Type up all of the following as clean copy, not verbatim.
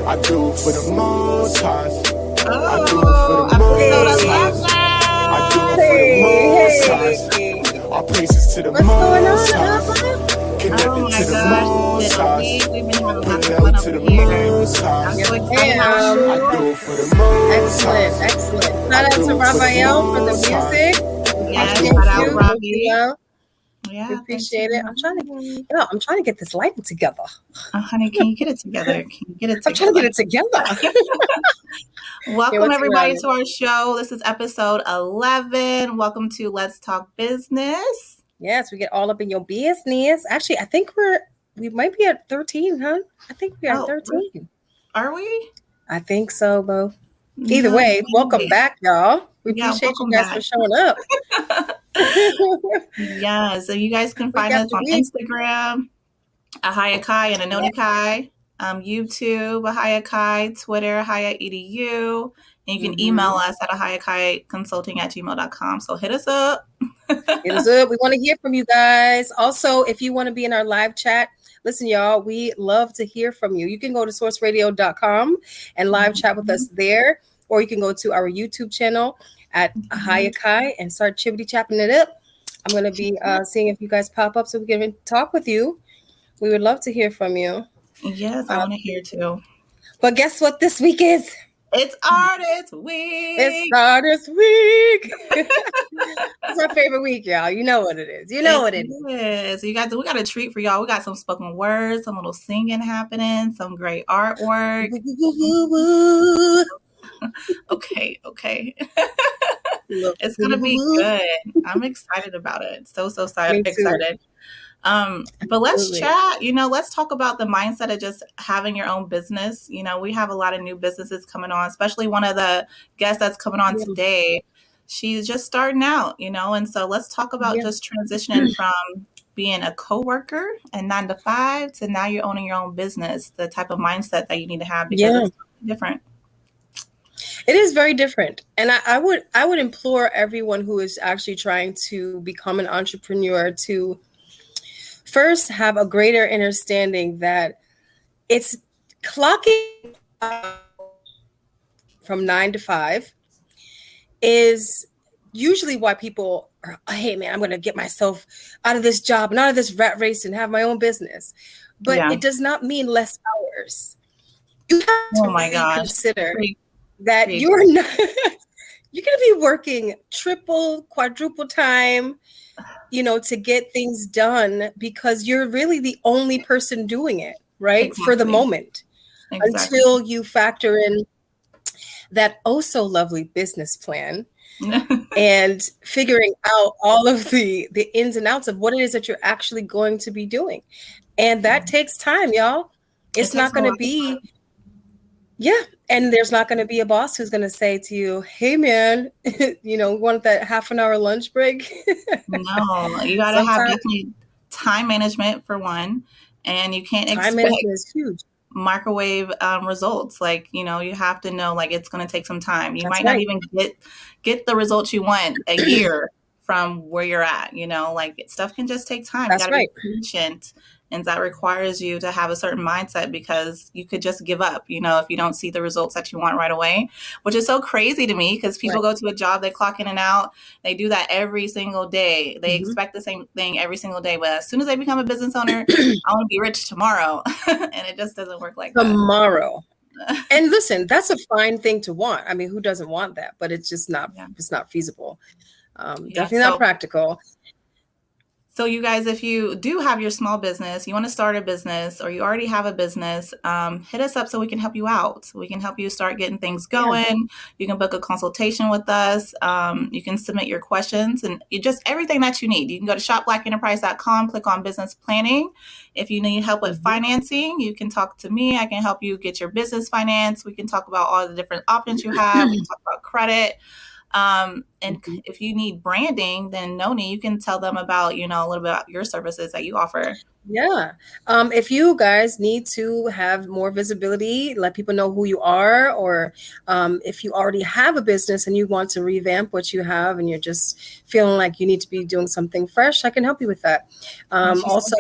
I do it for the most high. I do it Oh, for the most episode high. I do 11. it for the most Hey. high. All praises to the What's going most on, high. Alpha? Connected Oh my to the gosh, most it's been a high. week. We've been having Put lots it of fun out to over the here. most high. I'm Yes, so excited. How are ma'am. I do you? it for the most Excellent, high. excellent. I Shout out do to it for the Raphael for the most high. music. We I Yes, do appreciate it shout for out you. the Thank you, Robbie. love. We Yeah, thanks appreciate for it. I'm trying to get this lighting together. honey, can you get it together? Can you get it I'm trying to together? get it together. Yeah, Welcome what's going everybody on? to our show. This is episode 11. Welcome to Let's Talk Business. Yes, we get all up in your business. Actually, I think we might be at 13, huh? I think we are Oh, 13. are we? I think so, Bo. Either No way, welcome way. back, y'all. We Yeah, appreciate you welcome guys for back. showing up. Yeah, so you guys can Week find us after on week. Instagram, AHAVA Kai and Yeah. NONI Kai, YouTube, AHAVA Kai, Twitter, AHAVA.edu, and you can email us at ahayakaiconsulting@gmail.com. So hit us up. Hit us up. We want to hear from you guys. Also, if you want to be in our live chat, listen, y'all, we love to hear from you. You can go to sourceradio.com and live chat with us there, or you can go to our YouTube channel at AHAVA Kai and start chibbity chapping it up. I'm going to be seeing if you guys pop up so we can talk with you. We would love to hear from you. Yes, I want to hear too. But guess what this week is? It's Artist Week. It's Artist Week. It's our favorite week, y'all. You know what it is. You know what it is. We got a treat for y'all. We got some spoken words, some little singing happening, some great artwork. Okay. It's gonna be good. I'm excited about it. So excited. But let's chat, let's talk about the mindset of just having your own business. We have a lot of new businesses coming on, especially one of the guests that's coming on today. She's just starting out, and so let's talk about just transitioning from being a coworker and 9 to 5 to now you're owning your own business, the type of mindset that you need to have because it's different. It is very different. And I would implore everyone who is actually trying to become an entrepreneur to first have a greater understanding that it's clocking from 9 to 5 is usually why people are, hey man, I'm going to get myself out of this job and out of this rat race and have my own business. But it does not mean less hours. You have to consider that you're not, you're going to be working triple, quadruple time, to get things done because you're really the only person doing it, right? Exactly. For the moment, until you factor in that oh so lovely business plan and figuring out all of the ins and outs of what it is that you're actually going to be doing. And that takes time, y'all. It's not going to be, and there's not going to be a boss who's going to say to you, hey, man, want that half an hour lunch break? No, you got to have definitely time management for one. And you can't expect time management is huge. Microwave results. Like, you have to know, like, it's going to take some time. You might not even get the results you want a year from where you're at, like stuff can just take time. That's you got to be patient. And that requires you to have a certain mindset because you could just give up, if you don't see the results that you want right away, which is so crazy to me because people go to a job, they clock in and out. They do that every single day. They expect the same thing every single day. But as soon as they become a business owner, I want to be rich tomorrow. And it just doesn't work like tomorrow. And listen, that's a fine thing to want. I mean, who doesn't want that? But it's just not, it's not feasible. Definitely not practical. So you guys, if you do have your small business, you want to start a business or you already have a business, hit us up so we can help you out. We can help you start getting things going. Yeah. You can book a consultation with us. You can submit your questions and just everything that you need. You can go to shopblackenterprise.com, click on business planning. If you need help with financing, you can talk to me. I can help you get your business financed. We can talk about all the different options you have. We can talk about credit. And if you need branding, then NONI, you can tell them about, a little bit about your services that you offer. Yeah. If you guys need to have more visibility, let people know who you are, or if you already have a business and you want to revamp what you have and you're just feeling like you need to be doing something fresh, I can help you with that. Also,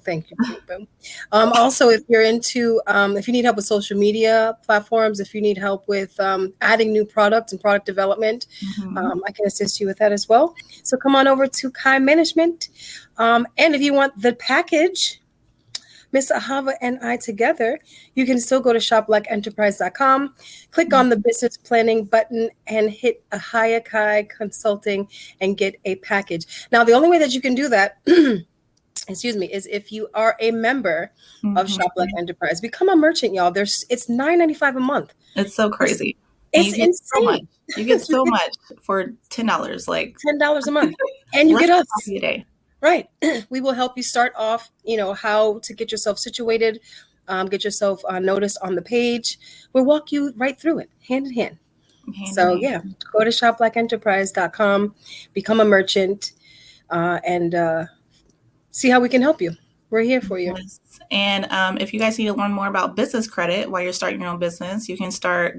Thank you, Boo. Also, if you're into, if you need help with social media platforms, if you need help with adding new products and product development, I can assist you with that as well. So come on over to Kai Management. And if you want the package, Miss AHAVA and I together, you can still go to shoplakeenterprise.com, click on the business planning button, and hit AHAVA Kai Consulting and get a package. Now, the only way that you can do that excuse me, is if you are a member of Shop Like Enterprise. Become a merchant, y'all. It's $9.95 a month. It's so crazy. It's insane. So much. You get so much for $10, like $10 a month, and you get us a day. Right. We will help you start off. How to get yourself situated, get yourself noticed on the page. We'll walk you right through it, hand in hand. Yeah, go to shoplakeenterprise.com, become a merchant, and see how we can help you. We're here for you. Yes. And if you guys need to learn more about business credit while you're starting your own business, you can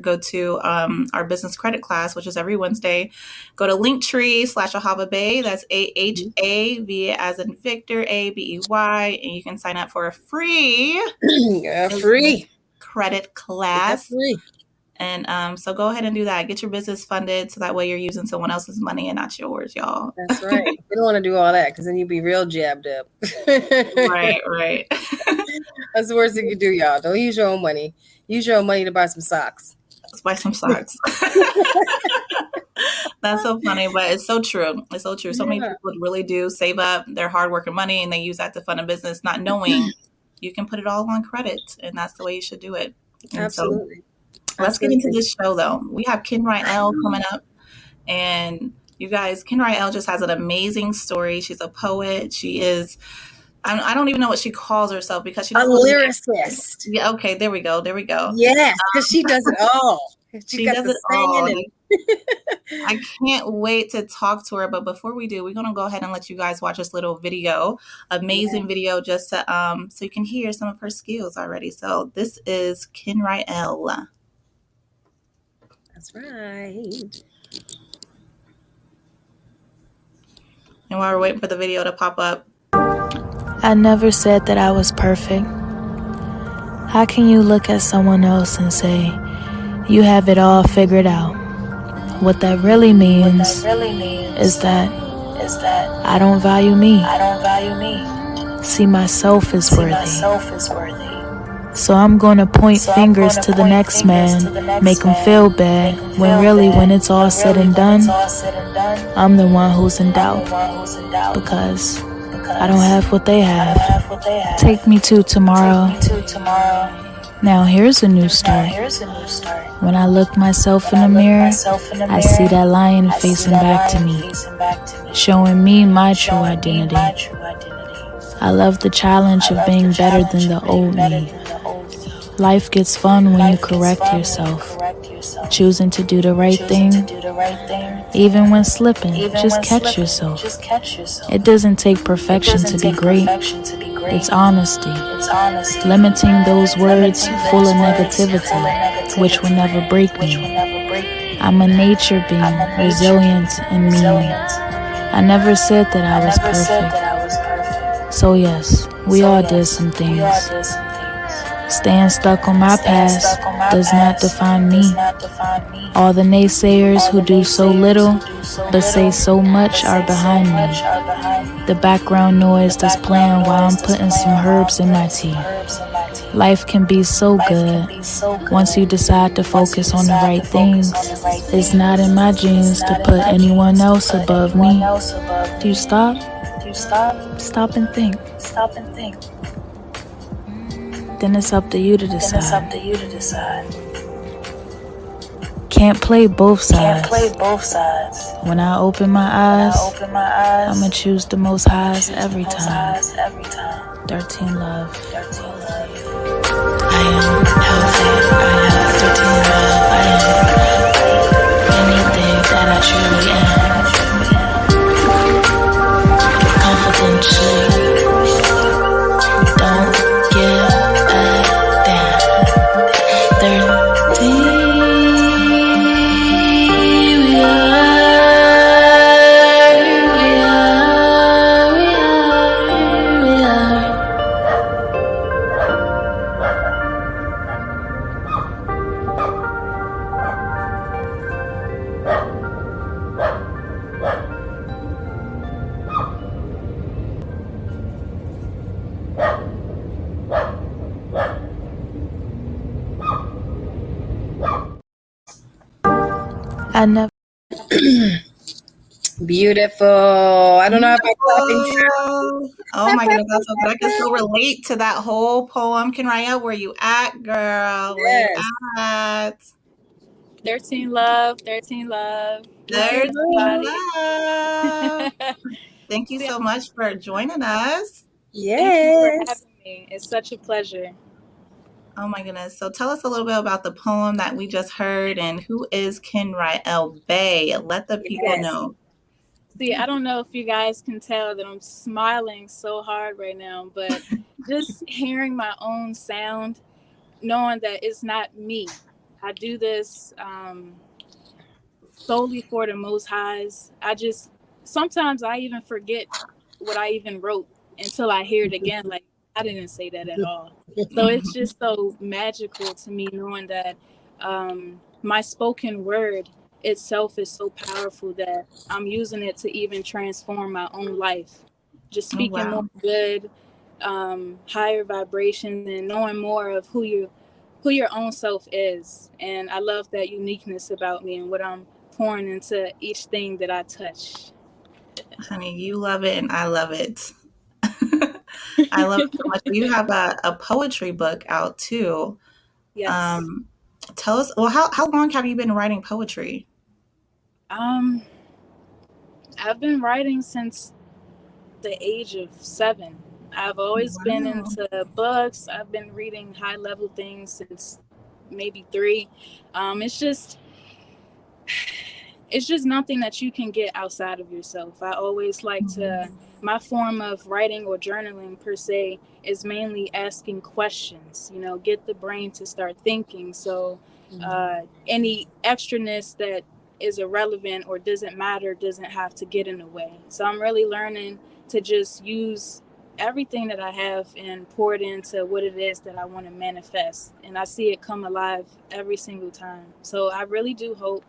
go to our business credit class, which is every Wednesday. Go to Linktree/AHAVA. That's AHAVA as in Victor, ABEY, and you can sign up for a free credit class. Free. And so go ahead and do that. Get your business funded so that way you're using someone else's money and not yours, y'all. That's right. You don't want to do all that because then you'd be real jabbed up. Right. That's the worst thing you do, y'all. Don't use your own money. Use your own money to buy some socks. Let's buy some socks. That's so funny, but it's so true. It's so true. So many people really do save up their hard-working money and they use that to fund a business, not knowing you can put it all on credit, and that's the way you should do it. And absolutely. Let's get into this show, though. We have Ken Rael coming up, and you guys, Ken Rael just has an amazing story. She's a poet. She is, I don't even know what she calls herself because she's a lyricist. Yeah, okay, there we go. Yes, because she does it all. She does it all. I can't wait to talk to her, but before we do, we're going to go ahead and let you guys watch this little video, amazing video, just to, so you can hear some of her skills already. So this is Ken Rael. That's right. And while we're waiting for the video to pop up. I never said that I was perfect. How can you look at someone else and say, you have it all figured out? What that really means is that I don't value me. See myself as worthy. So I'm gonna point fingers to the next man, make him feel bad, when really when it's all said and done, I'm the one who's in doubt, because I don't have what they have. Take me to tomorrow. Now here's a new start. When I look myself in the mirror, I see that lion facing back to me, showing me my true identity. I love the challenge of being better than the old me. Life gets fun when you correct yourself, choosing to do the right thing. Even when slipping, just catch yourself. It doesn't take perfection to be great. It's honesty. Limiting those words full of negativity, which will never break me. I'm a nature being, resilient and mean. I never said that I was perfect. So yes, we all did some things. Staying stuck on my past does not define me. All the naysayers who do so little but say so much are behind me. The background noise that's playing while I'm putting some herbs in my tea. Life can be so good once you decide to focus on the right things. It's not in my genes to put anyone else above me. Do you stop? Stop and think. Then it's up to you to decide. Can't play both sides. When I open my eyes, I'ma choose the most highs every time. Dirty love. I am healthy. I have dirty love. I am anything that I truly am. Confidentially. Don't give. We are. I never. Beautiful. I don't know how my clapping. Oh my goodness, that's so good. I can still relate to that whole poem. Kenraya, where you at, girl? Where you at? 13 love, 13 love. 13 love. Thank you so much for joining us. Yes. Thank you for having me. It's such a pleasure. Oh my goodness. So tell us a little bit about the poem that we just heard and who is Kenraya Bay? Let the people know. See, I don't know if you guys can tell that I'm smiling so hard right now, but just hearing my own sound, knowing that it's not me. I do this solely for the Most Highs. Sometimes I even forget what I even wrote until I hear it again. Like, I didn't say that at all. So it's just so magical to me knowing that my spoken word itself is so powerful that I'm using it to even transform my own life. Just speaking more good, higher vibrations, and knowing more of who your own self is. And I love that uniqueness about me and what I'm pouring into each thing that I touch. Honey, you love it and I love it. I love it so much. You have a poetry book out too. Yes. Tell us, well, how long have you been writing poetry? I've been writing since the age of 7. I've always been into books. I've been reading high level things since maybe 3. It's just nothing that you can get outside of yourself. I always like my form of writing or journaling per se is mainly asking questions, get the brain to start thinking. So any extraness that is irrelevant or doesn't matter doesn't have to get in the way. So I'm really learning to just use everything that I have and pour it into what it is that I want to manifest. And I see it come alive every single time. So I really do hope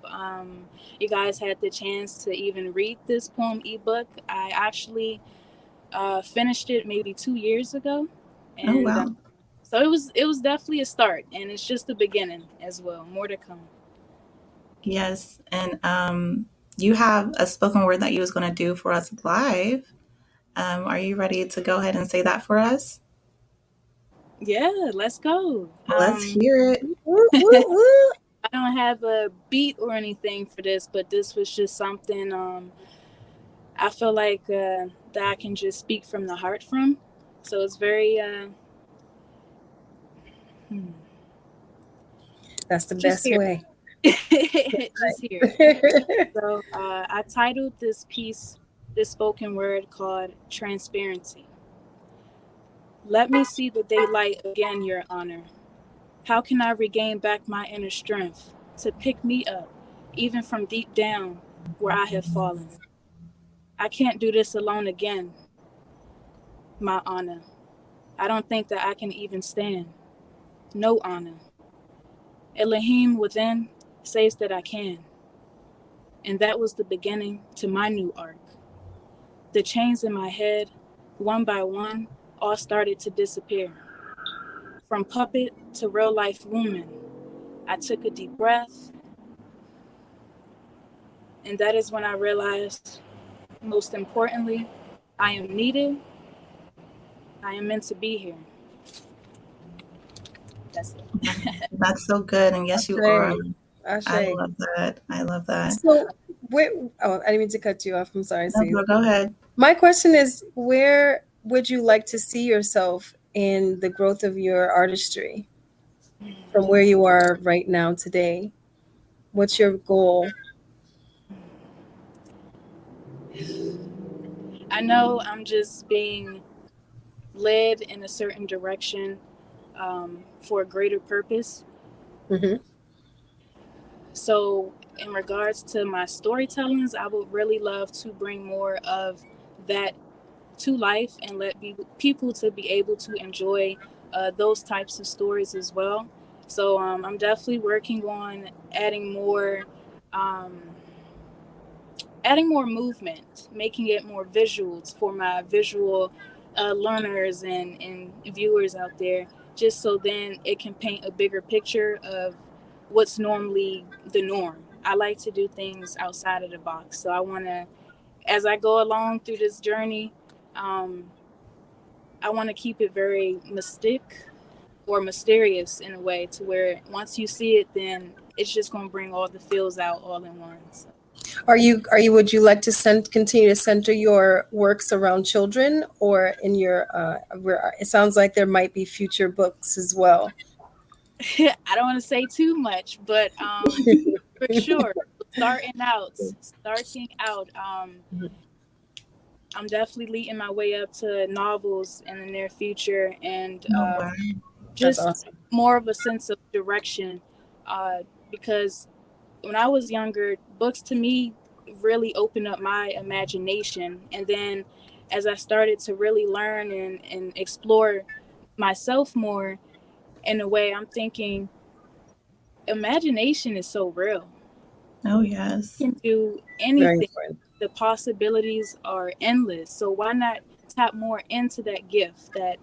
you guys had the chance to even read this poem ebook. I actually finished it maybe 2 years ago. And so it was definitely a start, and it's just the beginning as well. More to come. Yes. And you have a spoken word that you was going to do for us live. Are you ready to go ahead and say that for us? Yeah, let's go. Let's hear it. I don't have a beat or anything for this, but this was just something I feel like that I can just speak from the heart from. So it's very that's the best way. Just here. So I titled this piece, this spoken word, called Transparency. Let me see the daylight again, Your Honor. How can I regain back my inner strength to pick me up, even from deep down where I have fallen? I can't do this alone again, my honor. I don't think that I can even stand. No honor. Elohim within says that I can. And that was the beginning to my new arc. The chains in my head, one by one, all started to disappear. From puppet to real life woman, I took a deep breath. And that is when I realized, most importantly, I am needed. I am meant to be here. That's it. That's so good. And yes, you are. I love that. I love that. So, I didn't mean to cut you off. I'm sorry. No, go ahead. My question is, where would you like to see yourself in the growth of your artistry from where you are right now today? What's your goal? I know I'm just being led in a certain direction for a greater purpose. Mm-hmm. So in regards to my storytellings, I would really love to bring more of that to life and let people to be able to enjoy those types of stories as well. So I'm definitely working on adding more movement, making it more visuals for my visual learners and viewers out there, just so then it can paint a bigger picture of what's normally the norm. I like to do things outside of the box. So I want to, as I go along through this journey, I want to keep it very mysterious in a way, to where once you see it, then it's just going to bring all the feels out all in one. So. Would you like to continue to center your works around children, or in your, where it sounds like there might be future books as well? I don't want to say too much, but for sure, starting out, I'm definitely leading my way up to novels in the near future, and just awesome. More of a sense of direction, because when I was younger, books to me really opened up my imagination. And then as I started to really learn and explore myself more, in a way, I'm thinking imagination is so real. Oh, yes. You can do anything. The possibilities are endless. So why not tap more into that gift, that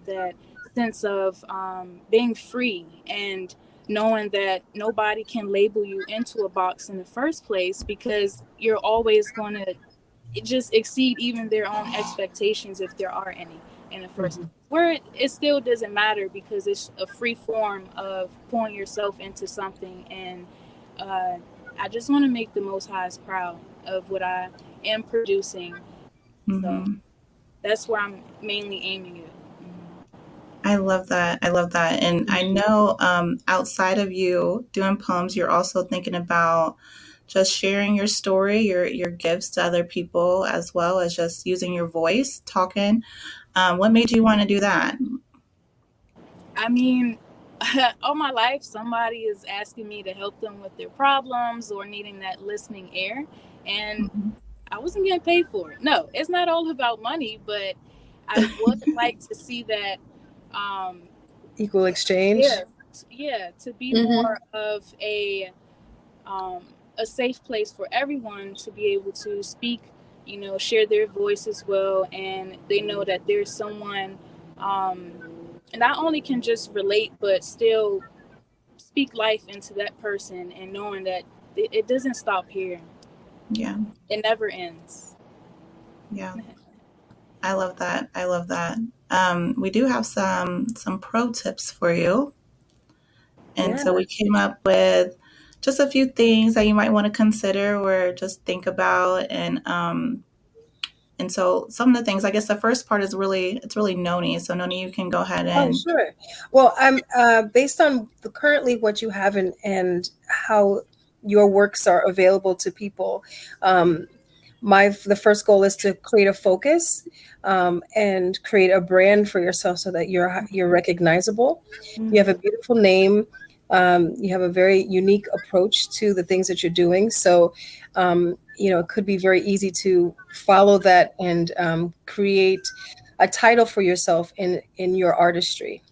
sense of being free, and knowing that nobody can label you into a box in the first place, because you're always going to just exceed even their own expectations, if there are any, in the first place. Where it still doesn't matter, because it's a free form of pouring yourself into something. And I just want to make the Most High's proud of what I am producing. So that's where I'm mainly aiming at. I love that. And I know outside of you doing poems, you're also thinking about just sharing your story, your gifts to other people, as well as just using your voice, talking. What made you want to do that? I mean, all my life, somebody is asking me to help them with their problems or needing that listening ear. And I wasn't getting paid for it. No, it's not all about money, but I would like to see that equal exchange. Yeah, to be more of a safe place for everyone to be able to speak, share their voice as well, and they know that there's someone not only can just relate, but still speak life into that person, and knowing that it doesn't stop here. Yeah, it never ends. Yeah, I love that. We do have some pro tips for you. And so we came up with just a few things that you might want to consider or just think about. And so some of the things, I guess the first part is really NONI. So NONI, you can go ahead and. Oh, sure. Well, I'm based on currently what you have and how your works are available to people. The first goal is to create a focus and create a brand for yourself so that you're recognizable. You have a beautiful name. You have a very unique approach to the things that you're doing. So, it could be very easy to follow that and create a title for yourself in your artistry.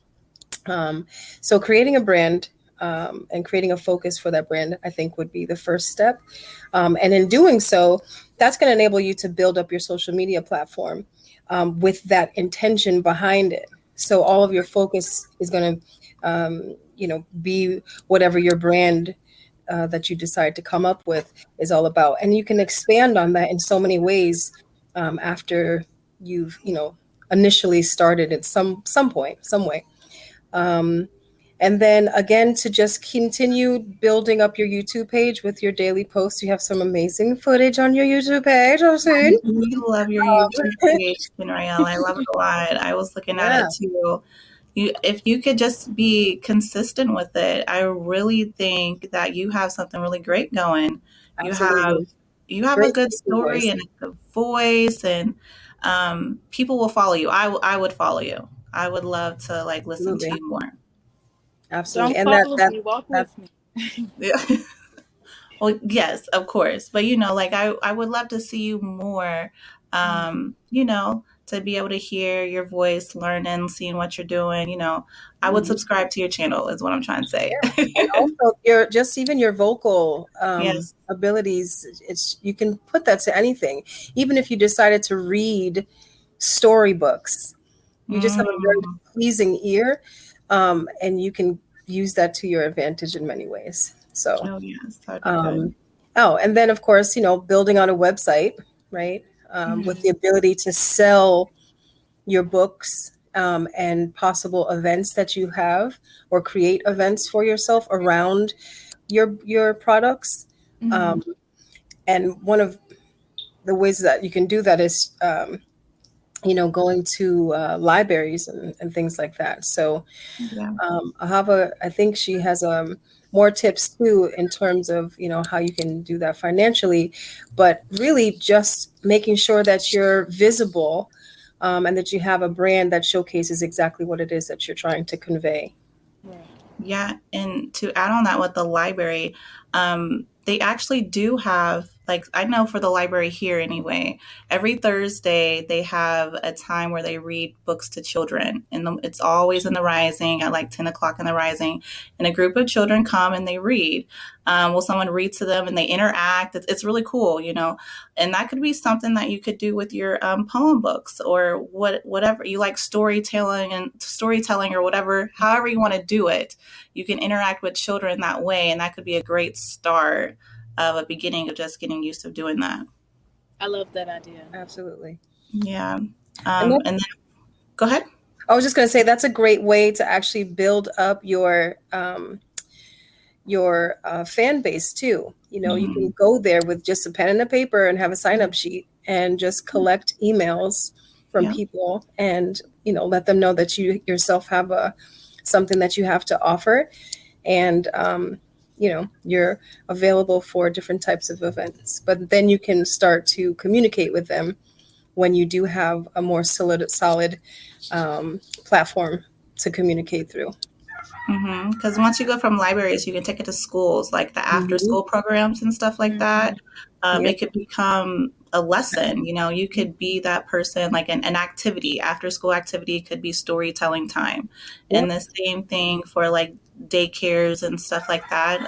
So creating a brand and creating a focus for that brand, I think, would be the first step. And in doing so, that's going to enable you to build up your social media platform with that intention behind it. So all of your focus is going to, be whatever your brand that you decide to come up with is all about. And you can expand on that in so many ways after you've, initially started at some point, some way. And then again, to just continue building up your YouTube page with your daily posts. You have some amazing footage on your YouTube page, I've seen. We love your YouTube page, Rael. I love it a lot. I was looking at it too. If you could just be consistent with it, I really think that you have something really great going. Absolutely. You have a good story and a good voice, and people will follow you. I would follow you. I would love to listen to you more. Absolutely. Don't follow me, walk with me. Yeah. Well, yes, of course. But I would love to see you more. To be able to hear your voice, learning, seeing what you're doing. I would subscribe to your channel is what I'm trying to say. Yeah. And also even your vocal abilities. You can put that to anything. Even if you decided to read storybooks, you just have a very pleasing ear, and you can use that to your advantage in many ways. So, oh yes, that'd be good. Oh, and then of course, building on a website, right? With the ability to sell your books and possible events that you have, or create events for yourself around your products. And one of the ways that you can do that is, going to libraries and things like that. So AHAVA, I think she has more tips too in terms of how you can do that financially, but really just making sure that you're visible, and that you have a brand that showcases exactly what it is that you're trying to convey. Yeah, and to add on that with the library, they actually do have, like, I know for the library here anyway, every Thursday they have a time where they read books to children, and it's always in the Rising at like 10 o'clock in the Rising, and a group of children come and they read. Well, someone reads to them and they interact. It's really cool, and that could be something that you could do with your poem books, or whatever you like, storytelling or whatever, however you want to do it. You can interact with children that way, and that could be a great start of a beginning of just getting used to doing that. I love that idea. Absolutely. Yeah. And then go ahead. I was just going to say that's a great way to actually build up your fan base too. You can go there with just a pen and a paper and have a sign-up sheet and just collect emails from people, and let them know that you yourself have something that you have to offer, and you're available for different types of events. But then you can start to communicate with them when you do have a more solid platform to communicate through. Because once you go from libraries, you can take it to schools, like the after school programs and stuff like that. It could become a lesson. You could be that person, like an activity, after school activity could be storytelling time. And the same thing for like daycares and stuff like that.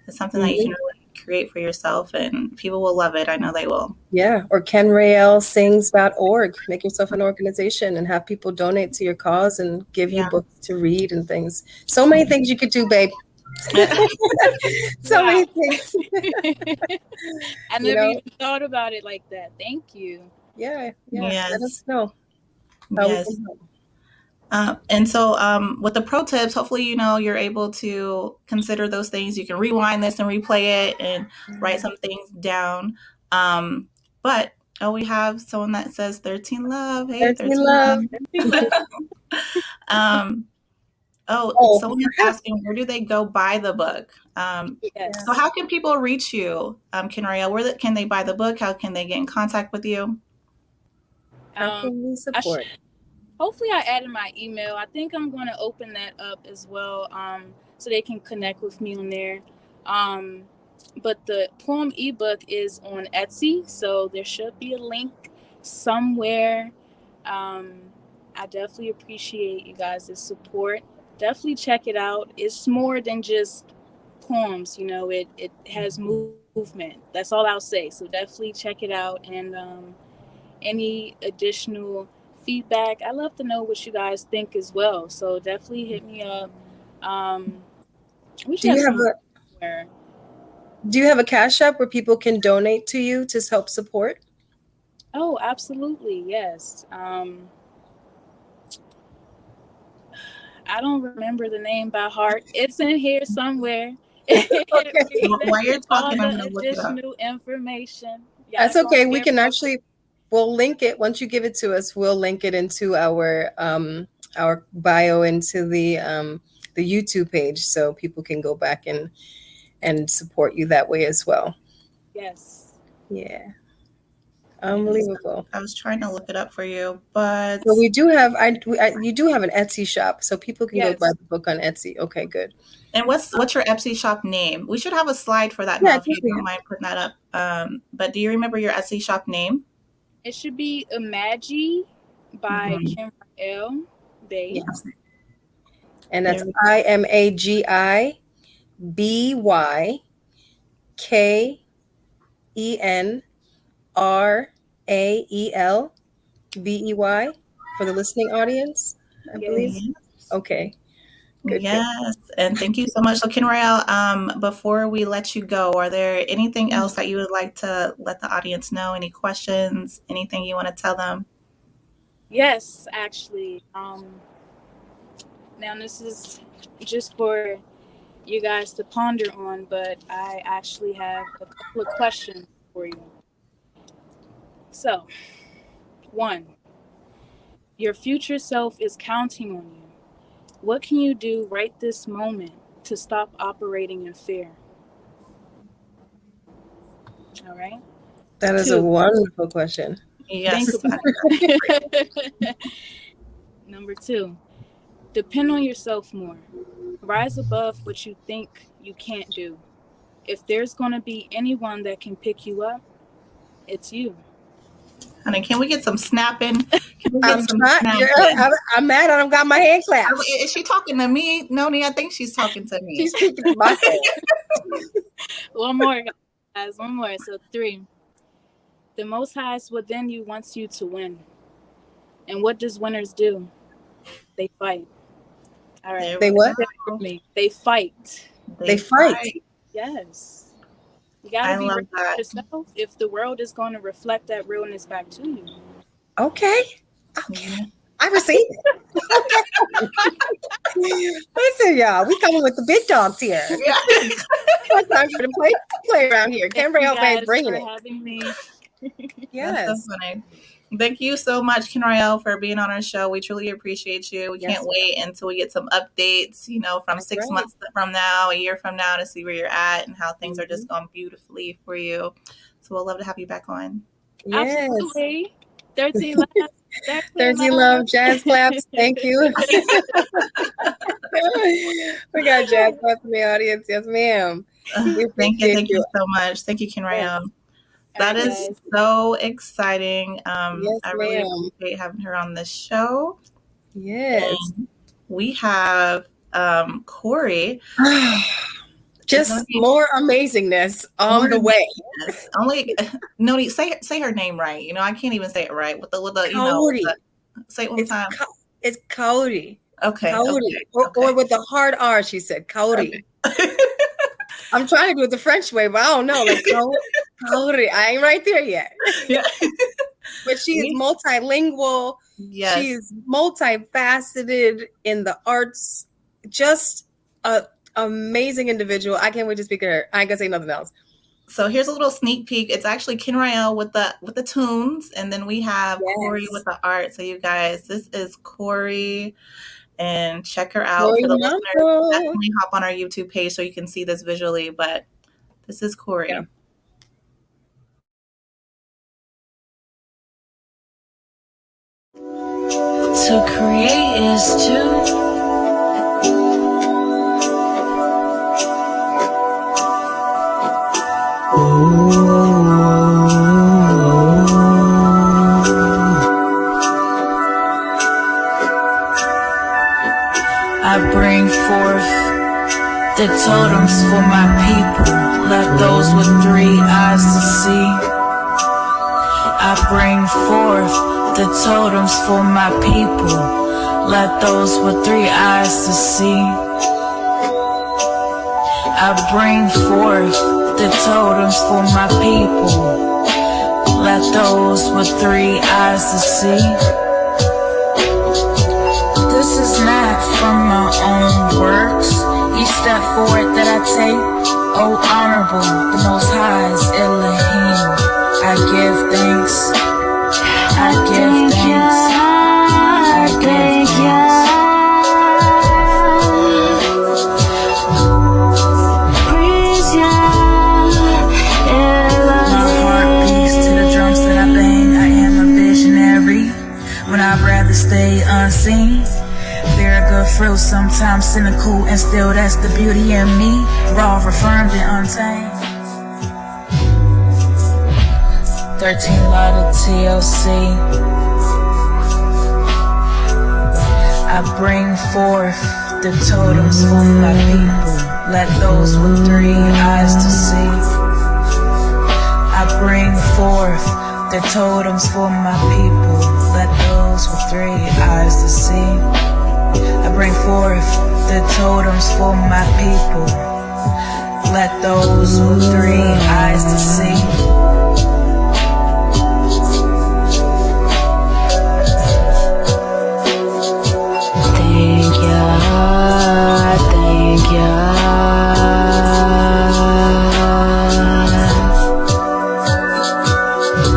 It's something that you can really create for yourself, and people will love it. I know they will. Yeah. Or kenraelsings.org. Make yourself an organization and have people donate to your cause and give you books to read and things. So many things you could do, babe. So many things. I never even thought about it like that. Thank you. Yeah. Yes. Let us know. Yes. And so with the pro tips, hopefully, you're able to consider those things. You can rewind this and replay it and write some things down. But we have someone that says 13 love. Hey, 13 love. Someone is asking, where do they go buy the book? So how can people reach you, Kenria? Where can they buy the book? How can they get in contact with you? How can we support? Hopefully I added my email. I think I'm going to open that up as well, so they can connect with me on there. But the poem ebook is on Etsy, so there should be a link somewhere. I definitely appreciate you guys' support. Definitely check it out. It's more than just poems, it has movement. That's all I'll say. So definitely check it out, and any additional feedback, I love to know what you guys think as well. So definitely hit me up. We should do you have a Cash App where people can donate to you to help support? Oh, absolutely, yes. I don't remember the name by heart. It's in here somewhere. While you're talking, I'm going to look it up. Additional information. That's okay. We can we'll link it once you give it to us. We'll link it into our bio into the YouTube page, so people can go back and support you that way as well. Yes. Yeah. Unbelievable. I was trying to look it up for you, but so we do have you do have an Etsy shop, so people can go buy the book on Etsy. Okay, good. And what's your Etsy shop name? We should have a slide for that now, if you don't mind putting that up. But do you remember your Etsy shop name? It should be Imagi by Kim L. Bay. Yes. And that's IMAGIBYKENRAEL BEY for the listening audience, I believe. Okay, Yes, and thank you so much. So, Kenrael, before we let you go, are there anything else that you would like to let the audience know? Any questions? Anything you want to tell them? Yes, actually. Now this is just for you guys to ponder on, but I actually have a couple of questions for you. So, 1, your future self is counting on you. What can you do right this moment to stop operating in fear? All right. That is 2, a wonderful question. Yes. think about it. Number 2, depend on yourself more. Rise above what you think you can't do. If there's going to be anyone that can pick you up, it's you. Honey, can we get some snapping? Can we I'm get some trying. snapping? I'm mad. I don't got my hand claps. Is she talking to me, Noni? I think she's talking to me. She's speaking to myself. One more, guys. One more. So 3. The Most High within you wants you to win. And what does winners do? They fight. All right. They what? They fight. They fight. Yes. You gotta be real with yourself if the world is going to reflect that realness back to you. Okay. I received it. Listen, y'all, we coming with the big dogs here. It's time for the play around here. Kenrael Bay bringing it. Having me. Yes. That's so funny. Thank you so much, Kenrael, for being on our show. We truly appreciate you. We can't wait until we get some updates, from 6 months from now, a year from now, to see where you're at and how things are just going beautifully for you. So we'll love to have you back on. Yes. Absolutely. 13 love. 13 love. Jazz claps. Thank you. We got jazz claps in the audience. Yes, ma'am. Thank you so much. Thank you, Kenrael. Yes. That is so exciting. Yes, I really appreciate having her on the show. Yes. And we have Corey. Just more amazingness on the way. Only Noni, say her name right. I can't even say it right. With the Cody. Say it one time. It's Cody. Okay. Cody. Or with the hard R, she said Cody. Okay. I'm trying to do it the French way, but I don't know. Like Cody. I ain't right there yet. Yeah. But she is multilingual. Yes. She's multifaceted in the arts. Just an amazing individual. I can't wait to speak to her. I ain't gonna say nothing else. So here's a little sneak peek. It's actually Kenrael with the tunes, and then we have Corey with the art. So you guys, this is Corey. And check her out for the listeners. Definitely hop on our YouTube page so you can see this visually. But this is Corey. Yeah. To create is to I bring forth the totems for my people, let those with 3 eyes to see. I bring forth the totems for my people, let those with 3 eyes to see. I bring forth the totems for my people, let those with 3 eyes to see. This is not from my own works. Each step forward that I take, oh honorable, the Most High's Elohim. I give thanks. I give thanks. I give thanks. Praise Yah, Elohim. My heart beats to the drums that I bang. I am a visionary when I'd rather stay unseen. Bear good fruit, sometimes cynical, and still that's the beauty in me. Raw, affirmed, and untamed. 13 lot of TLC. I bring forth the totems for my people, let those with 3 eyes to see. I bring forth the totems for my people, let those with 3 eyes to see. I bring forth the totems for my people. Let those with 3 eyes to see. Thank ya.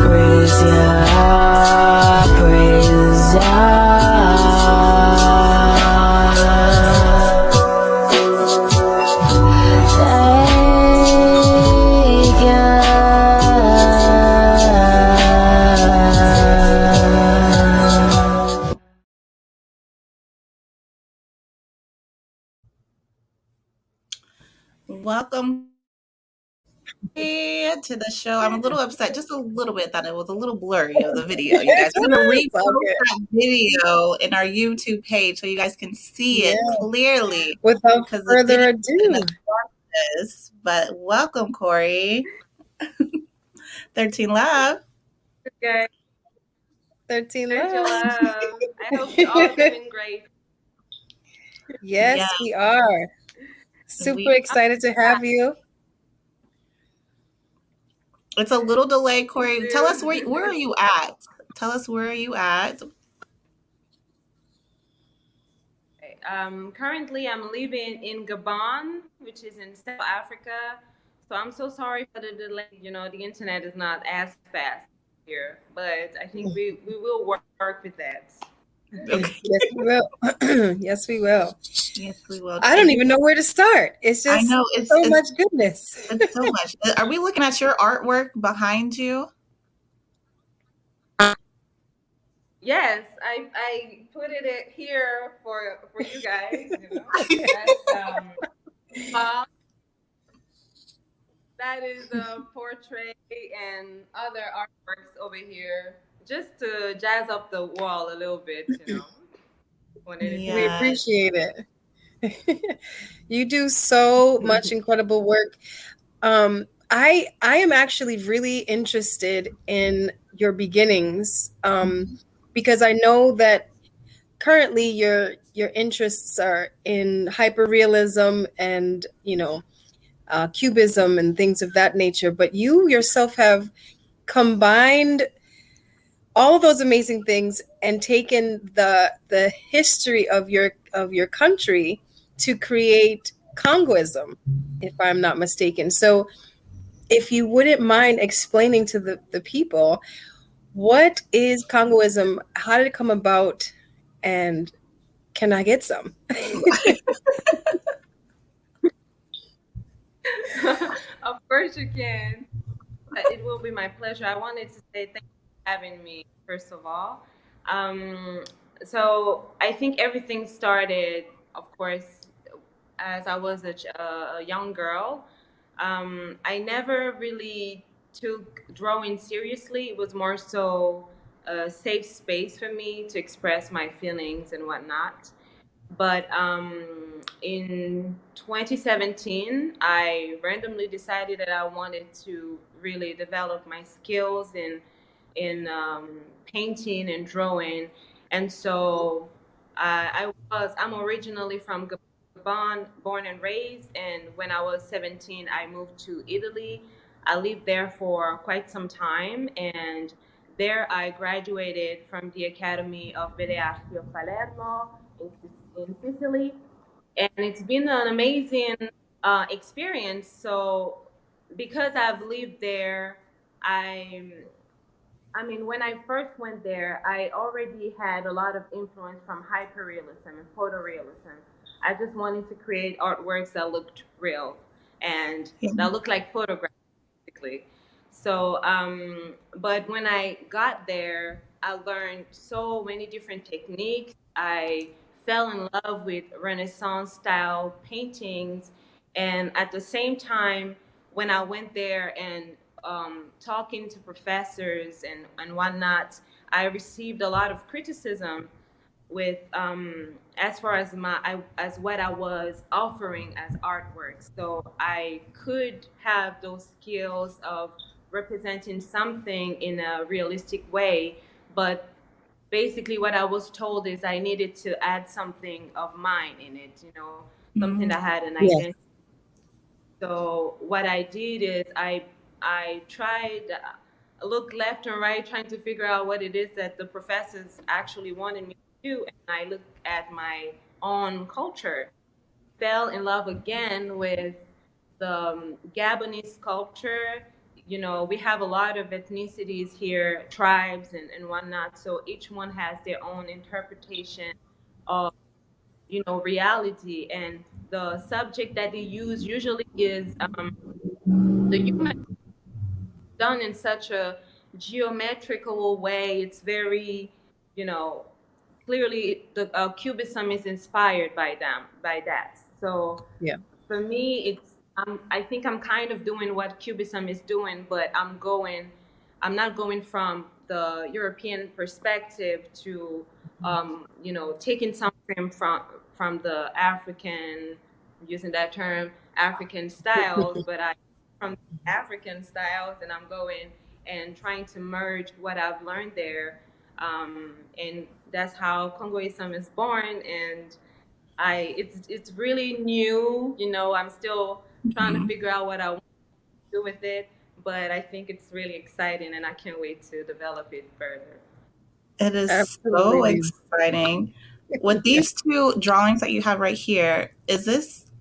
Praise ya. Welcome to the show. I'm a little upset, just a little bit, that it was a little blurry of the video. You guys, we're going to repost that video in our YouTube page so you guys can see it clearly. Without further ado. But welcome, Corey. 13 Love. Okay. 13 Love. Love. I hope you're all doing great. Yes, we are. Super excited to have you. It's a little delayed, Corey. Tell us where are you at? Tell us where are you at? Currently, I'm living in Gabon, which is in South Africa. So I'm so sorry for the delay. You know, the internet is not as fast here, but I think we will work with that. Okay. Yes, we will. Yes, we will. Yes, we will. I don't even know where to start. It's just it's so much goodness. It's so much. Are we looking at your artwork behind you? Yes, I put it here for you guys. You know, that is a portrait and other artworks over here, just to jazz up the wall a little bit. You know, we appreciate it. You do so much incredible work. I am actually really interested in your beginnings, because I know that currently your interests are in hyperrealism and cubism and things of that nature. But you yourself have combined all of those amazing things and taken the history of your country to create Congoism, if I'm not mistaken. So if you wouldn't mind explaining to the people, what is Congoism? How did it come about? And can I get some? Of course you can. It will be my pleasure. I wanted to say thank you for having me, first of all. So I think everything started, of course, as I was a young girl. I never really took drawing seriously. It was more so a safe space for me to express my feelings and whatnot. But in 2017, I randomly decided that I wanted to really develop my skills in painting and drawing, and so I'm originally from Gabon, born and raised, and when I was 17, I moved to Italy. I lived there for quite some time, and there I graduated from the Academy of Belle Arti of Palermo in Sicily, and it's been an amazing experience. So because I've lived there, I mean, when I first went there, I already had a lot of influence from hyperrealism and photorealism. I just wanted to create artworks that looked real and that looked like photographs, basically. So, but when I got there, I learned so many different techniques. I fell in love with Renaissance style paintings. And at the same time, when I went there and talking to professors and whatnot, I received a lot of criticism with as far as as what I was offering as artwork. So I could have those skills of representing something in a realistic way, but basically what I was told is I needed to add something of mine in it, something that had an Yes. identity. So what I did is I tried, look left and right, trying to figure out what it is that the professors actually wanted me to do, and I looked at my own culture, fell in love again with the Gabonese culture. We have a lot of ethnicities here, tribes and whatnot. So each one has their own interpretation of, reality. And the subject that they use usually is the human, done in such a geometrical way. It's very, you know, clearly the Cubism is inspired by them, by that. So Yeah. for me, I think I'm kind of doing what Cubism is doing, but I'm not going from the European perspective to, taking something from the African, using that term, African styles, but I from African styles, and I'm going and trying to merge what I've learned there, and that's how Congoism is born. And it's really new. I'm still trying to figure out what I want to do with it, but I think it's really exciting, and I can't wait to develop it further. It is so Absolutely. exciting. With these two drawings that you have right here,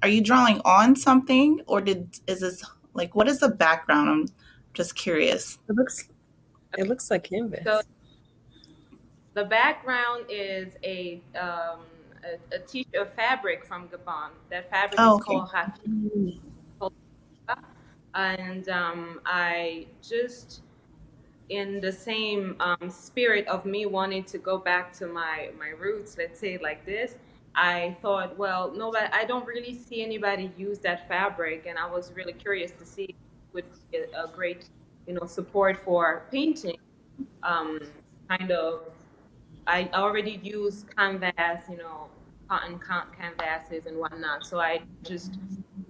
are you drawing on something, or is this like, what is the background? I'm just curious. It looks like canvas. So the background is a tissue of fabric from Gabon. That fabric is called Hafi, and I just, in the same spirit of me wanting to go back to my roots, let's say it like this, I thought, well, no, but I don't really see anybody use that fabric, and I was really curious to see if it would be a great, support for painting. Kind of, I already use canvas, cotton canvases and whatnot. So I just,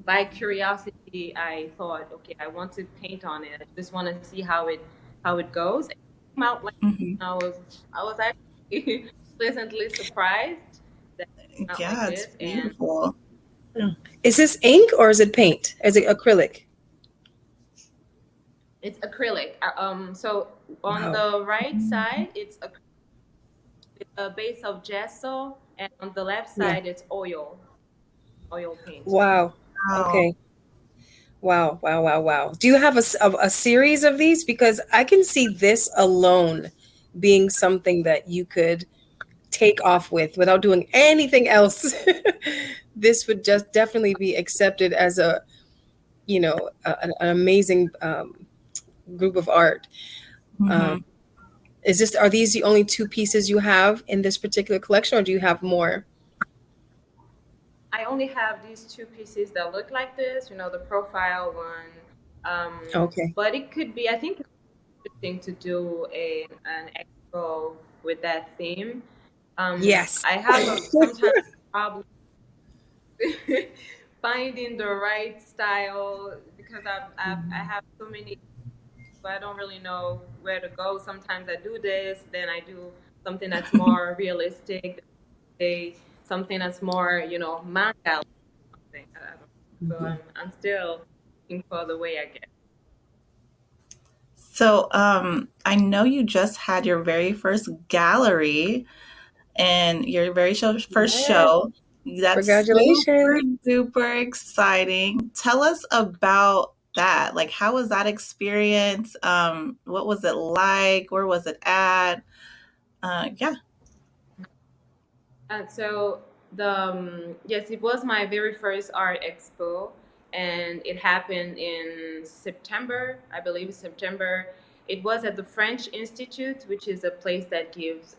by curiosity, I thought, okay, I want to paint on it. I just want to see how it goes. It came out like, I was actually pleasantly surprised that it came out like It's this. beautiful. And is this ink or is it paint? Is it acrylic? It's acrylic. So on the right side, it's a base of gesso, and on the left side, it's oil paint. Wow. Okay. Wow. Do you have a series of these? Because I can see this alone being something that you could take off with without doing anything else. This would just definitely be accepted as an amazing group of art. Are these the only two pieces you have in this particular collection, or do you have more? I only have these two pieces that look like this, the profile one. Okay. But it could be, I think it's interesting to do an expo with that theme. Yes. I have sometimes problem finding the right style, because I have so many, but I don't really know where to go. Sometimes I do this, then I do something that's more realistic, something that's more, manga. So I'm still looking for the way I get. So I know you just had your very first gallery and your very first show. That's Congratulations. super duper exciting. Tell us about that. Like, how was that experience? What was it like? Where was it at? Yeah. So yes, it was my very first art expo, and it happened in September, I believe September. It was at the French Institute, which is a place that gives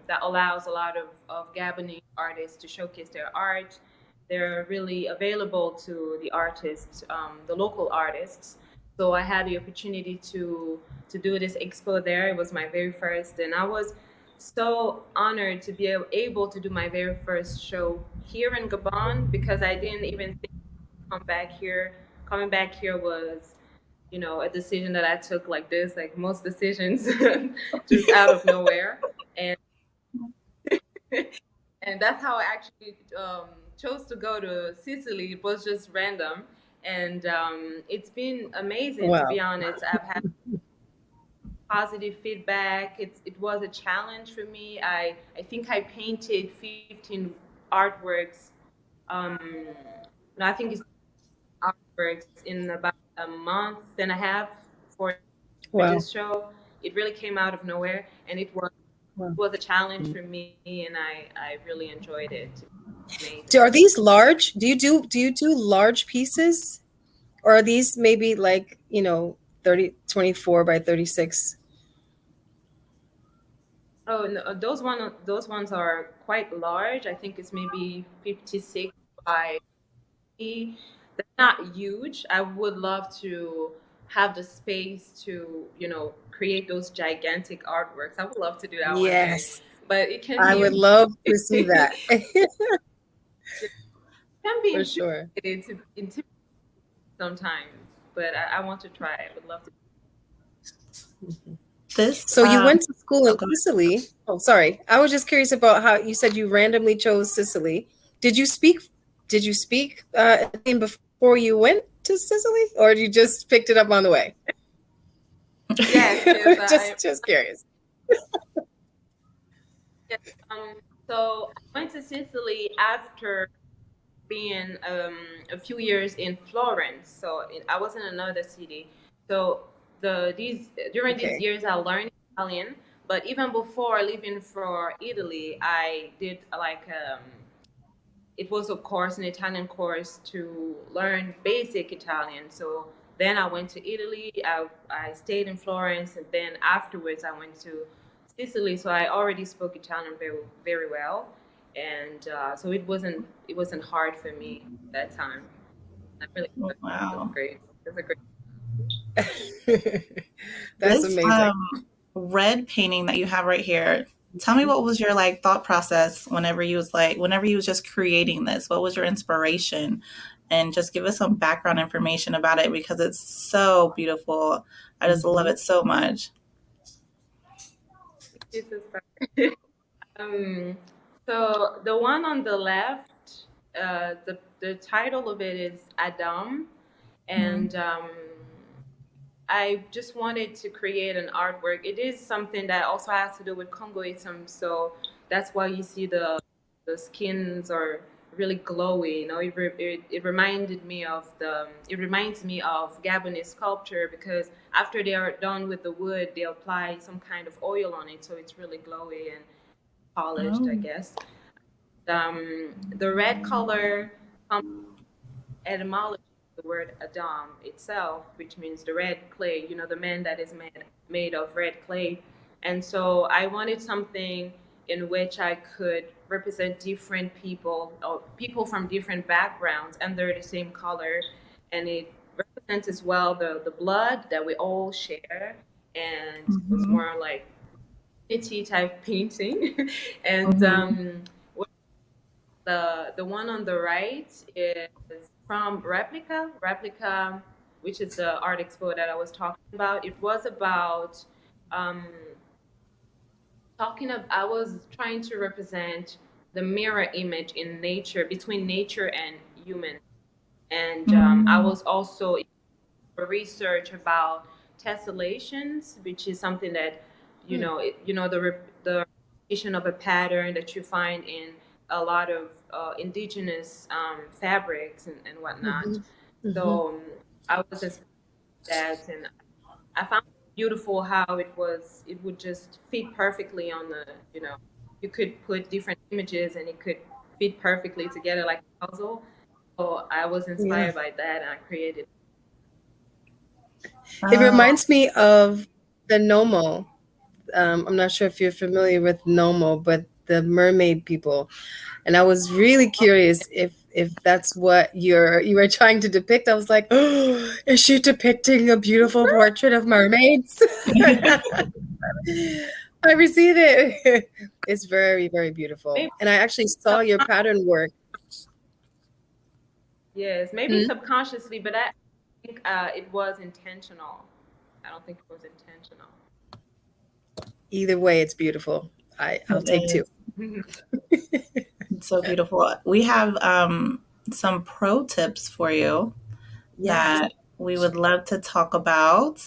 that allows a lot of Gabonese artists to showcase their art. They're really available to the artists, the local artists. So I had the opportunity to do this expo there. It was my very first, and I was so honored to be able to do my very first show here in Gabon, because I didn't even think to come back here. Coming back here was, a decision that I took like this, like most decisions, just out of nowhere. And and that's how I actually chose to go to Sicily. It was just random, and it's been amazing, to be honest. I've had positive feedback. It was a challenge for me. I think I painted 15 artworks. Um, no, I think it's artworks in about a month and a half for this show. It really came out of nowhere, and it was a challenge for me, and I really enjoyed it. Amazing. Are these large? Do you do large pieces, or are these maybe like 24 by 36? Oh no, those ones are quite large. I think it's maybe 56 by 50. They're not huge. I would love to have the space to, create those gigantic artworks. I would love to do that one day. Yes, But it can I be would love to see that. it can be For sure. intimidating sometimes, but I want to try. I would love to. So you went to school in Sicily. Oh, sorry. I was just curious about how you said you randomly chose Sicily. Did you speak Italian before you went to Sicily, or you just picked it up on the way? Yes, just curious. Yes, so I went to Sicily after being a few years in Florence. So I was in another city. So during these years, I learned Italian. But even before leaving for Italy, I did it was a course, an Italian course to learn basic Italian. So then I went to Italy. I stayed in Florence, and then afterwards I went to Sicily. So I already spoke Italian very, very well, and so it wasn't hard for me that time. I really wow. It was great. It was a great. That's amazing. Red painting that you have right here. Tell me, what was your thought process whenever you was just creating this? What was your inspiration? And just give us some background information about it, because it's so beautiful. I just love it so much. So the one on the left, the title of it is Adam, and I just wanted to create an artwork. It is something that also has to do with Congoism, so that's why you see the skins are really glowy. It reminded me of it reminds me of Gabonese sculpture, because after they are done with the wood, they apply some kind of oil on it, so it's really glowy and polished, I guess. The red color comes from etymology of the word Adam itself, which means the red clay, the man that is made of red clay. And so I wanted something in which I could represent different people, or people from different backgrounds, and they're the same color. And it represents as well the blood that we all share. And it was more like unity type painting. And the one on the right is from Replica, which is the art expo that I was talking about. It was about I was trying to represent the mirror image in nature, between nature and human. And I was also research about tessellations, which is something that the repetition of a pattern that you find in a lot of indigenous fabrics and whatnot. So I was inspired by that, and I found it beautiful how it would just fit perfectly on you could put different images and it could fit perfectly together like a puzzle. So I was inspired by that, and I created. It reminds me of the Nomo. I'm not sure if you're familiar with Nomo, but the mermaid people. And I was really curious if that's what you were trying to depict. I was like, oh, is she depicting a beautiful portrait of mermaids? I received it. It's very, very beautiful. And I actually saw your pattern work. Yes, maybe subconsciously, but I think it was intentional. I don't think it was intentional. Either way, it's beautiful. I'll take two. So beautiful. We have some pro tips for you that we would love to talk about.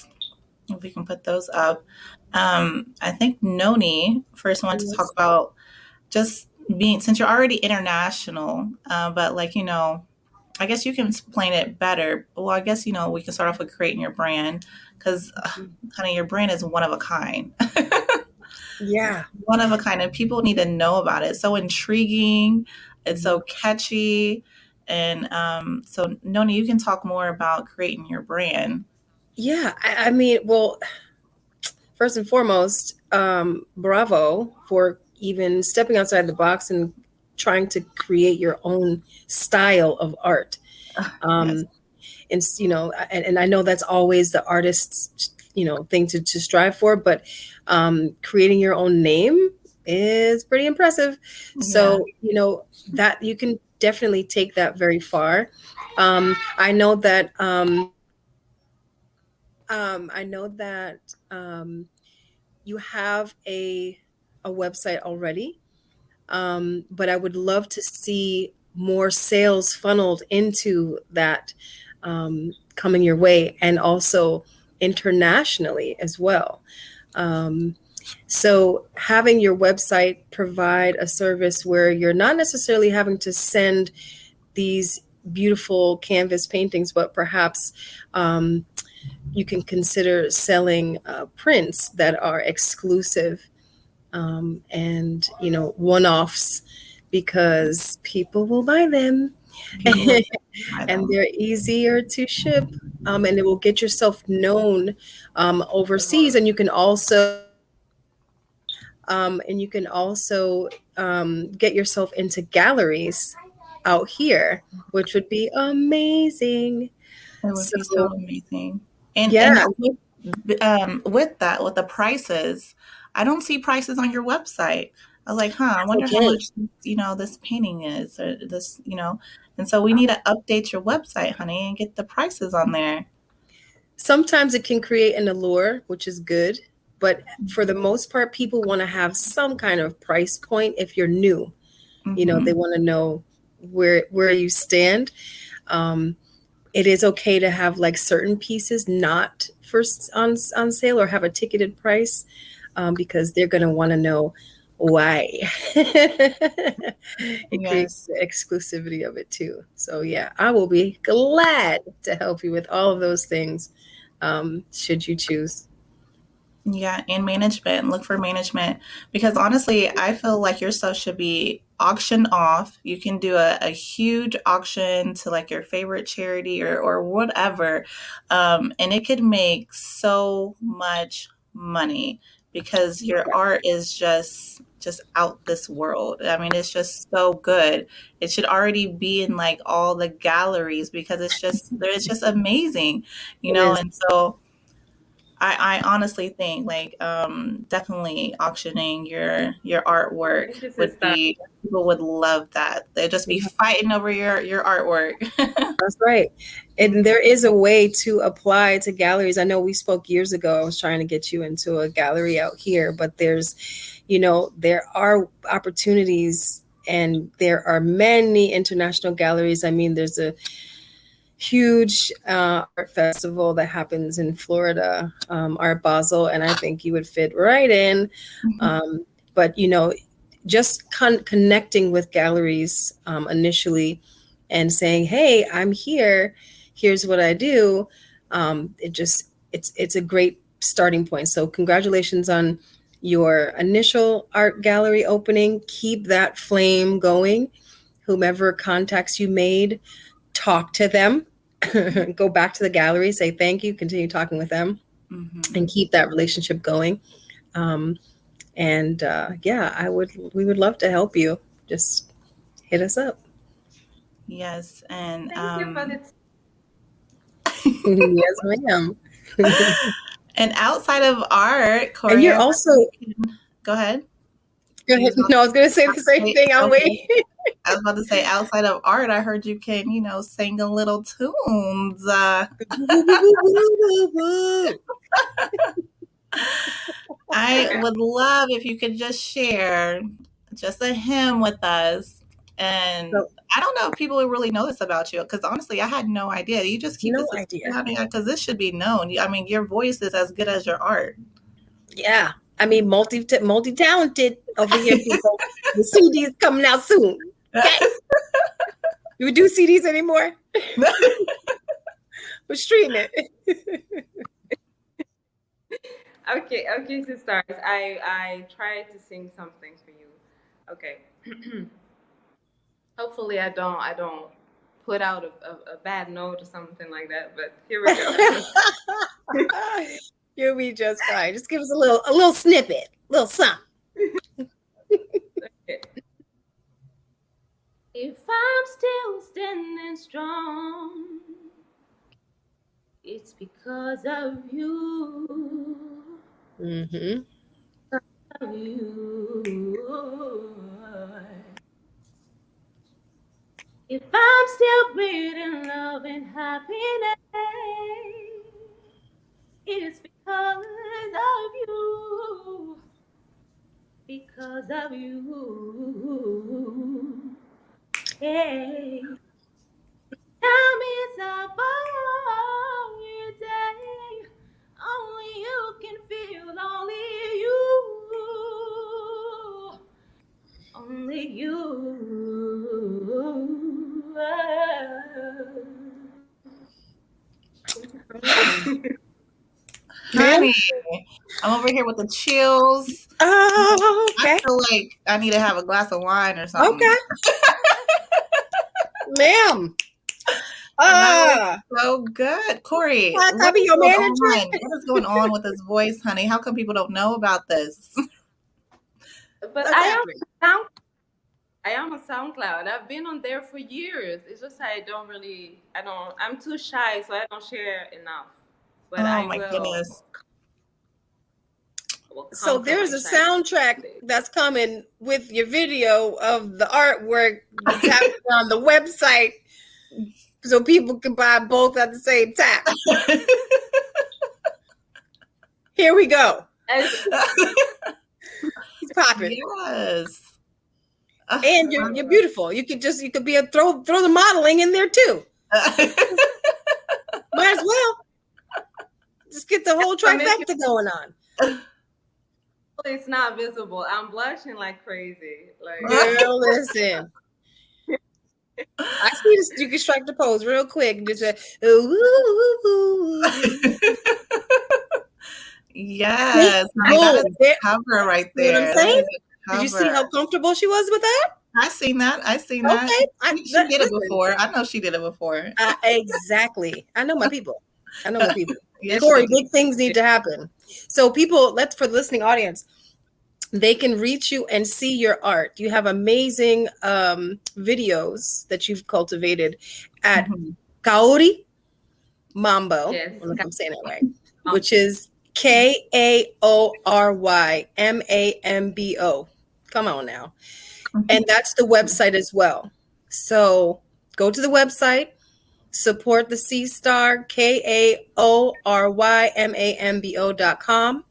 If we can put those up. I think Noni first wanted to talk about just being, since you're already international, but like, I guess you can explain it better. Well, I guess, we can start off with creating your brand because, honey, your brand is one of a kind. Yeah. One of a kind, and people need to know about it. It's so intriguing. It's so catchy. And so, Noni, you can talk more about creating your brand. Yeah. I mean, well, first and foremost, bravo for even stepping outside the box and trying to create your own style of art. Yes. And I know that's always the artist's, thing to strive for, but creating your own name is pretty impressive. Yeah. So, that you can definitely take that very far. I know that you have a website already, but I would love to see more sales funneled into that, coming your way, and also internationally as well. So having your website provide a service where you're not necessarily having to send these beautiful canvas paintings, but perhaps you can consider selling prints that are exclusive, and one-offs, because people will buy them. And they're easier to ship, and it will get yourself known overseas. And you can also get yourself into galleries out here, which would be amazing. It would be so amazing. And yeah, with that, with the prices, I don't see prices on your website. I was like, I wonder how much, this painting is, or this, and so we need to update your website, honey, and get the prices on there. Sometimes it can create an allure, which is good. But for the most part, people want to have some kind of price point. If you're new, they want to know where you stand. It is okay to have like certain pieces not first on sale or have a ticketed price, because they're going to want to know why. It creates the exclusivity of it too. So yeah, I will be glad to help you with all of those things, should you choose. Yeah, and management. Look for management, because honestly, I feel like your stuff should be auctioned off. You can do a huge auction to like your favorite charity or whatever, and it could make so much money because your art is just out this world. I mean, it's just so good. It should already be in like all the galleries because it's just amazing, and so I honestly think like definitely auctioning your artwork would be, people would love that. They'd just be fighting over your artwork. That's right. And there is a way to apply to galleries. I know we spoke years ago. I was trying to get you into a gallery out here, but there's, there are opportunities, and there are many international galleries. I mean, there's a huge art festival that happens in Florida, Art Basel, and I think you would fit right in. But just connecting with galleries initially, and saying, "Hey, I'm here. Here's what I do." It's a great starting point. So congratulations on your initial art gallery opening. Keep that flame going. Whomever contacts you made, talk to them. Go back to the gallery, say thank you, continue talking with them, and keep that relationship going. Yeah, we would love to help you. Just hit us up. Yes, and thank you for the yes, ma'am. And outside of art, Corey, and you're also go ahead. Go ahead. No, I was going to say the same thing. I'm waiting. I was about to say, outside of art, I heard you can, sing a little tunes. I would love if you could just share just a hymn with us, And I don't know if people really know this about you, because honestly, I had no idea. You just keep this idea, because this should be known. I mean, your voice is as good as your art. Yeah, I mean, multi-talented over here, people. The CD's coming out soon. Okay, do we do CDs anymore? We're streaming. Okay, sisters. I tried to sing something for you. Okay. Hopefully, I don't put out a bad note or something like that. But here we go. You'll be just fine. Just give us a little snippet, little something. Okay. If I'm still standing strong, it's because of you. Mm-hmm. Of you. If I'm still breathing love and happiness, it's because of you. Because of you. Hey. Tell me it's a long day. Only you can feel, only you. Only you. Honey, I'm over here with the chills. Oh, okay. I feel like I need to have a glass of wine or something. Okay. Ma'am. So good. Corey, what is going on with his voice, honey? How come people don't know about this? But I am a SoundCloud. I've been on there for years. It's just I'm too shy, so I don't share enough. But goodness. So there's a soundtrack that's coming with your video of the artwork that's happening on the website, so people can buy both at the same time. Here we go. He's popping. Yes. And you're beautiful. You could throw the modeling in there too. Might as well. Just get the whole trifecta going on. It's not visible. I'm blushing like crazy. Girl, listen. I see this. You can strike the pose real quick. Just yes, that cover right there. You know what I'm saying? Did you see how comfortable she was with that? I seen that. She did it before. I know she did it before. Exactly. I know my people. Yes, Corey, big things need to happen. So people, for the listening audience, they can reach you and see your art. You have amazing videos that you've cultivated at Kaori Mambo. Yes. I don't know if I'm saying that right. Which is KAORYMAMBO. Come on now. And that's the website as well. So go to the website, support the C-Star, KAORYMAMBO.com.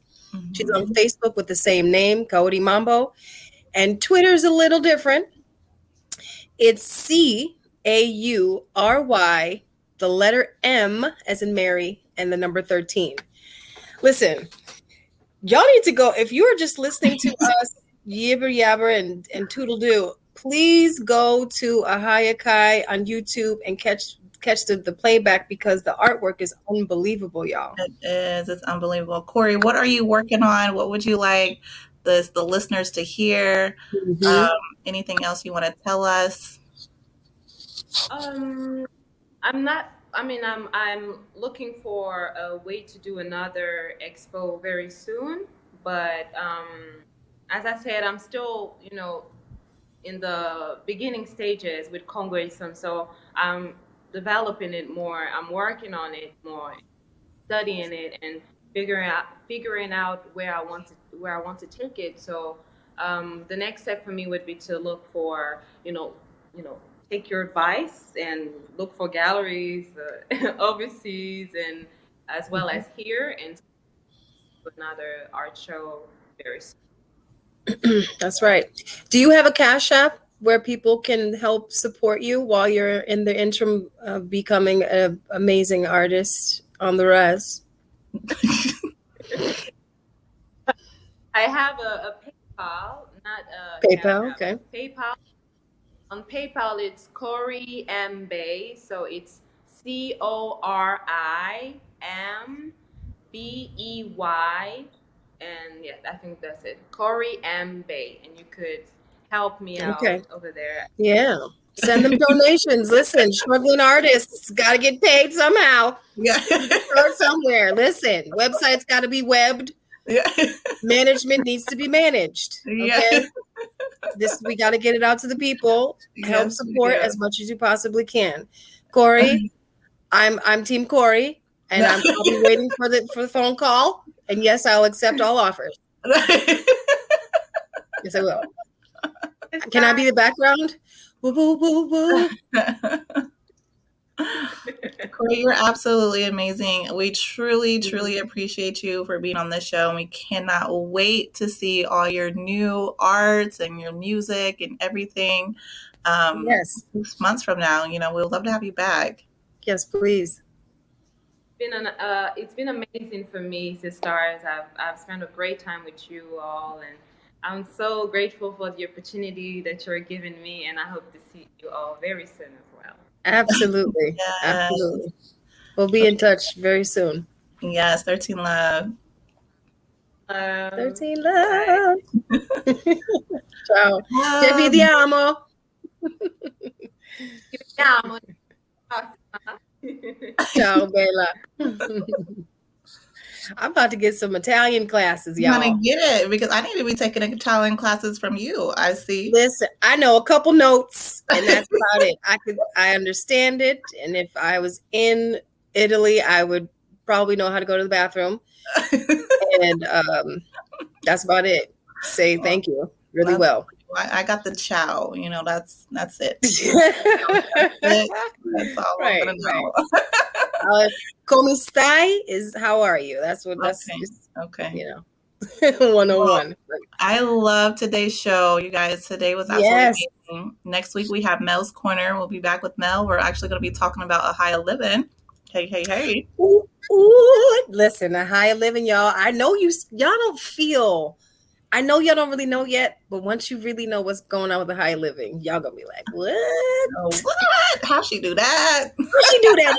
She's on Facebook with the same name, Kaori Mambo. And Twitter's a little different. It's CAURY, the letter M as in Mary, and the number 13. Listen, y'all need to go. If you're just listening to us yibber yabber and toodle-doo, please go to AHAVA on YouTube and catch the playback, because the artwork is unbelievable, y'all. It is. It's unbelievable. Corey, what are you working on? What would you like the listeners to hear? Anything else you want to tell us? I'm looking for a way to do another expo very soon, but as I said, I'm still, in the beginning stages with Congression, so I'm developing it more. I'm working on it more, studying it, and figuring out where I want to take it. So the next step for me would be to look for, take your advice and look for galleries overseas and as well as here, and another art show very soon. That's right. Do you have a Cash App where people can help support you while you're in the interim of becoming an amazing artist on the rise? I have a PayPal, not PayPal, okay. PayPal. On PayPal, it's Corey M. Bay, so it's CORIMBEY, and yeah, I think that's it. Corey M. Bay, and you could help me out over there. Yeah. Send them donations. Listen, struggling artists got to get paid somehow. Yeah. Start somewhere. Listen, websites got to be webbed. Yeah. Management needs to be managed. Okay. Yeah. We got to get it out to the people. Help support as much as you possibly can. Corey, I'm Team Corey, and I'll be waiting for the phone call. And yes, I'll accept all offers. Yes, I will. Can I be the background? Woo, woo, woo, woo. Corey, you're absolutely amazing. We truly, truly appreciate you for being on this show. And we cannot wait to see all your new arts and your music and everything. Yes. 6 months from now, we'd love to have you back. Yes, please. It's been amazing for me, sisters. I've spent a great time with you all, and I'm so grateful for the opportunity that you're giving me, and I hope to see you all very soon as well. Absolutely. Yes. Absolutely. We'll be in touch very soon. Yes, 13 Love. 13 Love. Ciao. Ci vediamo. Ciao, Bella. I'm about to get some Italian classes, y'all. I'm gonna get it because I need to be taking Italian classes from you. I see. Listen, I know a couple notes, and that's about it. I understand it, and if I was in Italy, I would probably know how to go to the bathroom, and that's about it. Say thank you really well. I got the ciao. That's it. That's all Right, I'm gonna know. Come stai is how are you? That's Okay. 101. I love today's show, you guys. Today was absolutely amazing. Next week we have Mel's Corner. We'll be back with Mel. We're actually going to be talking about AHAVA living. Hey. Ooh. Listen, AHAVA living, y'all. I know y'all don't feel. I know y'all don't really know yet, but once you really know what's going on with AHAVA living, y'all gonna be like, what? Oh, what? How she do that? How she do that?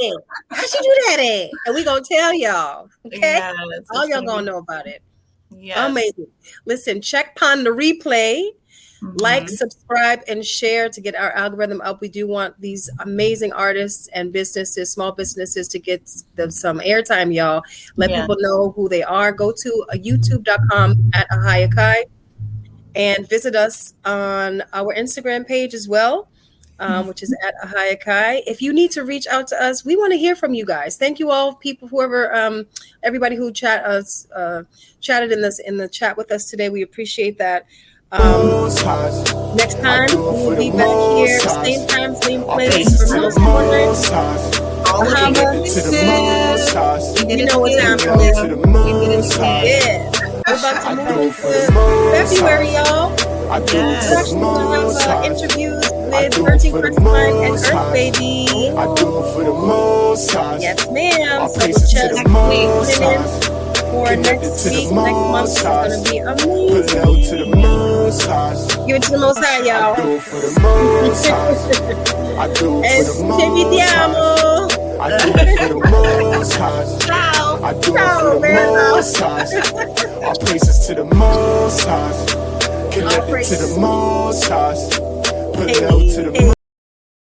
How she do that? And we gonna tell y'all. Okay? Yes, all y'all gonna know about it. Yes. Amazing. Listen, check upon the replay. Like, subscribe, and share to get our algorithm up. We do want these amazing artists and businesses, small businesses, to get some airtime, y'all. Let people know who they are. Go to youtube.com at AHAVA and visit us on our Instagram page as well, which is at AHAVA. If you need to reach out to us, we want to hear from you guys. Thank you all, people, everybody who chatted in the chat with us today. We appreciate that. Next time we'll be back here, same time, same place for Mel's Corner. You know what time it is. Yeah. We're about to move into February, y'all. We're actually going to have interviews with Virgin Crestline and Earth Baby. Yes, ma'am. So check for next week, next month. It's going to be amazing. Give it to the Most High, y'all. E ci vediamo. Ciao. Ciao, man. All praises to the Most High. Connected to the Most High. Put it out to the